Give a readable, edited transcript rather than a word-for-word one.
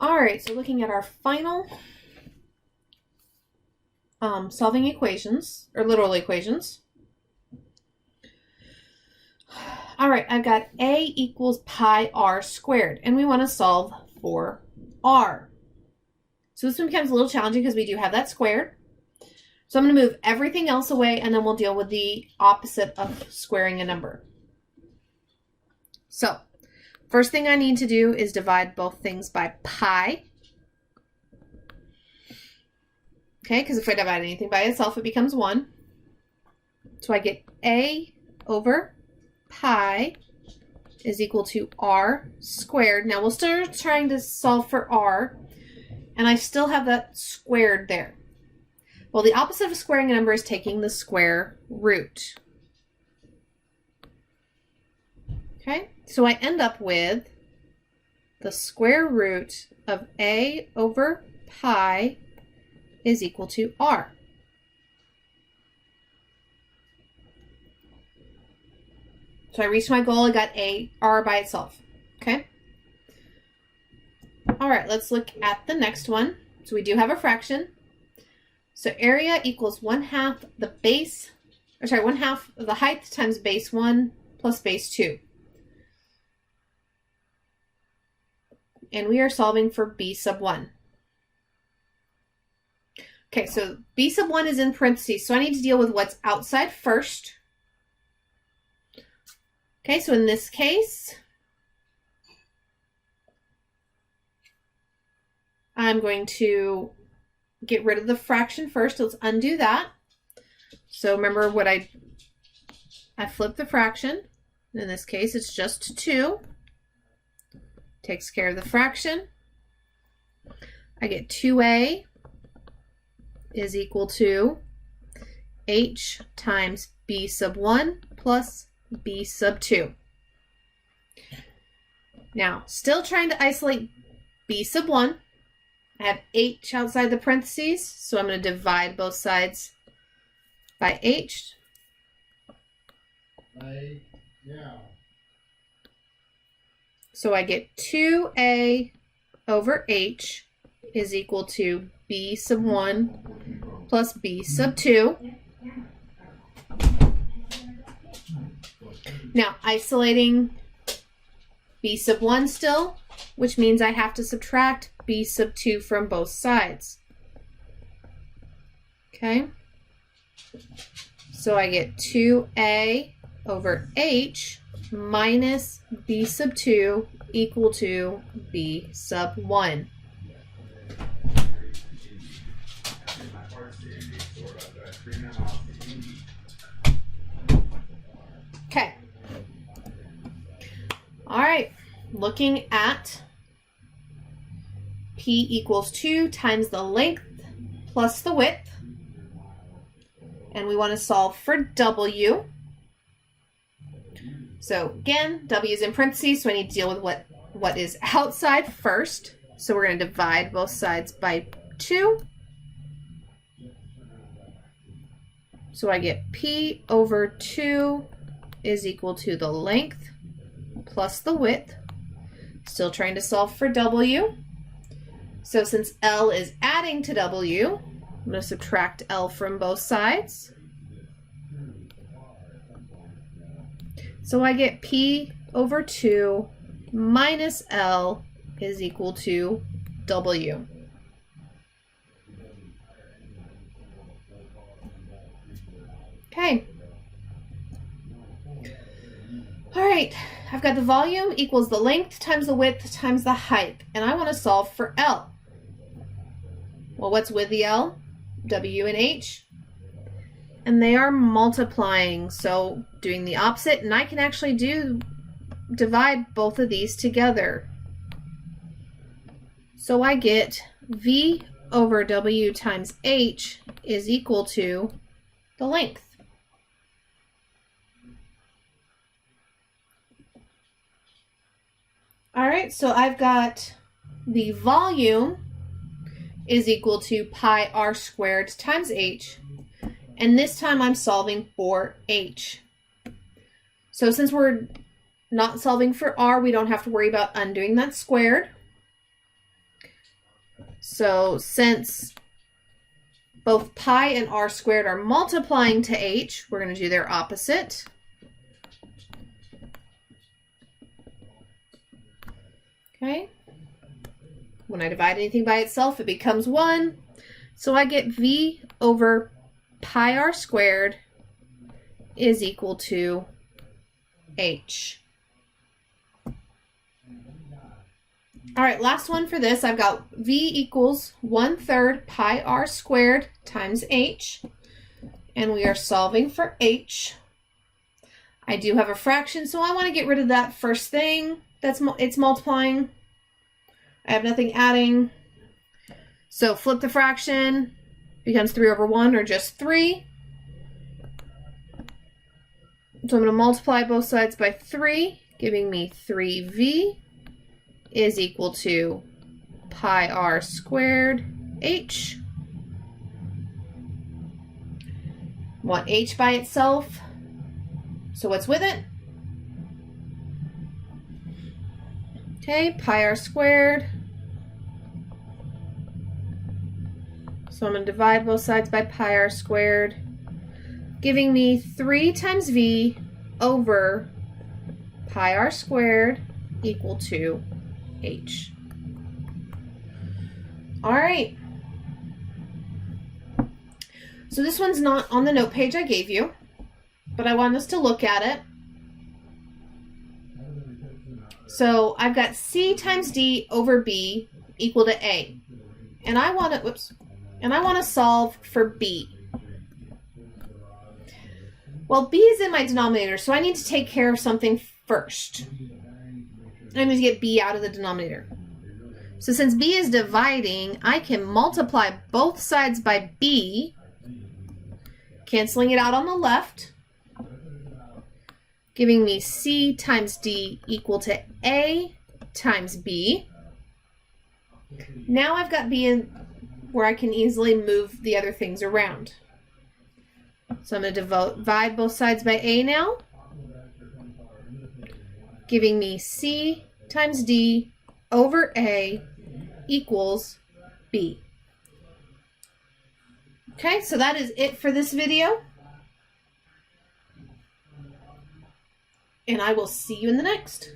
All right, so looking at our final solving equations, or literal equations. All right, I've got a equals pi r squared, and we want to solve for r. So this one becomes a little challenging because we do have that squared. So I'm going to move everything else away, and then we'll deal with the opposite of squaring a number. So first thing I need to do is divide both things by pi. Okay, because if I divide anything by itself, it becomes 1. So I get a over pi is equal to r squared. Now we'll start trying to solve for r, and I still have that squared there. Well, the opposite of squaring a number is taking the square root. Okay, so I end up with the square root of a over pi is equal to r. So I reached my goal. I got r by itself. Okay. All right, let's look at the next one. So we do have a fraction. So area equals 1/2 the base, or sorry, 1/2 of the height times base 1 plus base 2. And we are solving for b sub 1. Okay, so b sub 1 is in parentheses, so I need to deal with what's outside first. Okay, so in this case, I'm going to get rid of the fraction first. Let's undo that. So remember what I flipped the fraction. In this case, it's just 2. Takes care of the fraction. I get 2a is equal to h times b sub 1 plus b sub 2. Now, still trying to isolate b sub 1. I have h outside the parentheses, so I'm going to divide both sides by h. So I get 2a over h is equal to b sub 1 plus b sub 2. Now, isolating b sub 1 still, which means I have to subtract b sub 2 from both sides. Okay? So I get 2a over h minus b sub 2 equal to b sub 1. Okay. All right. Looking at p equals 2 times the length plus the width. And we want to solve for w. So again, w is in parentheses, so I need to deal with what is outside first. So we're going to divide both sides by 2. So I get p over 2 is equal to the length plus the width. Still trying to solve for w. So since L is adding to w, I'm going to subtract L from both sides. So I get p over 2 minus L is equal to w. Okay. All right, I've got the volume equals the length times the width times the height, and I want to solve for L. Well, what's with the L? W and H. And they are multiplying, so doing the opposite, and I can actually divide both of these together. So I get V over W times H is equal to the length. All right, so I've got the volume is equal to pi r squared times h, and this time I'm solving for h. So since we're not solving for r, we don't have to worry about undoing that squared. So since both pi and r squared are multiplying to h, we're going to do their opposite. Okay. When I divide anything by itself, it becomes 1. So I get v over pi r squared is equal to h. All right, last one for this. I've got v equals 1/3 pi r squared times h, and we are solving for h. I do have a fraction, so I want to get rid of that first thing. It's multiplying. I have nothing adding. So flip the fraction, becomes 3/1 or just 3. So I'm going to multiply both sides by 3, giving me 3v is equal to pi r squared h. Want h by itself. So what's with it? Okay, pi r squared. So I'm going to divide both sides by pi r squared, giving me 3 times v over pi r squared equal to h. All right. So this one's not on the note page I gave you, but I want us to look at it. So I've got c times d over b equal to a. And I want to solve for b. Well, b is in my denominator, so I need to take care of something first. I need to get b out of the denominator. So since b is dividing, I can multiply both sides by b, canceling it out on the left, giving me c times d equal to a times b. Now I've got b in where I can easily move the other things around. So I'm going to divide both sides by a now, giving me c times d over a equals b. Okay, so that is it for this video. And I will see you in the next.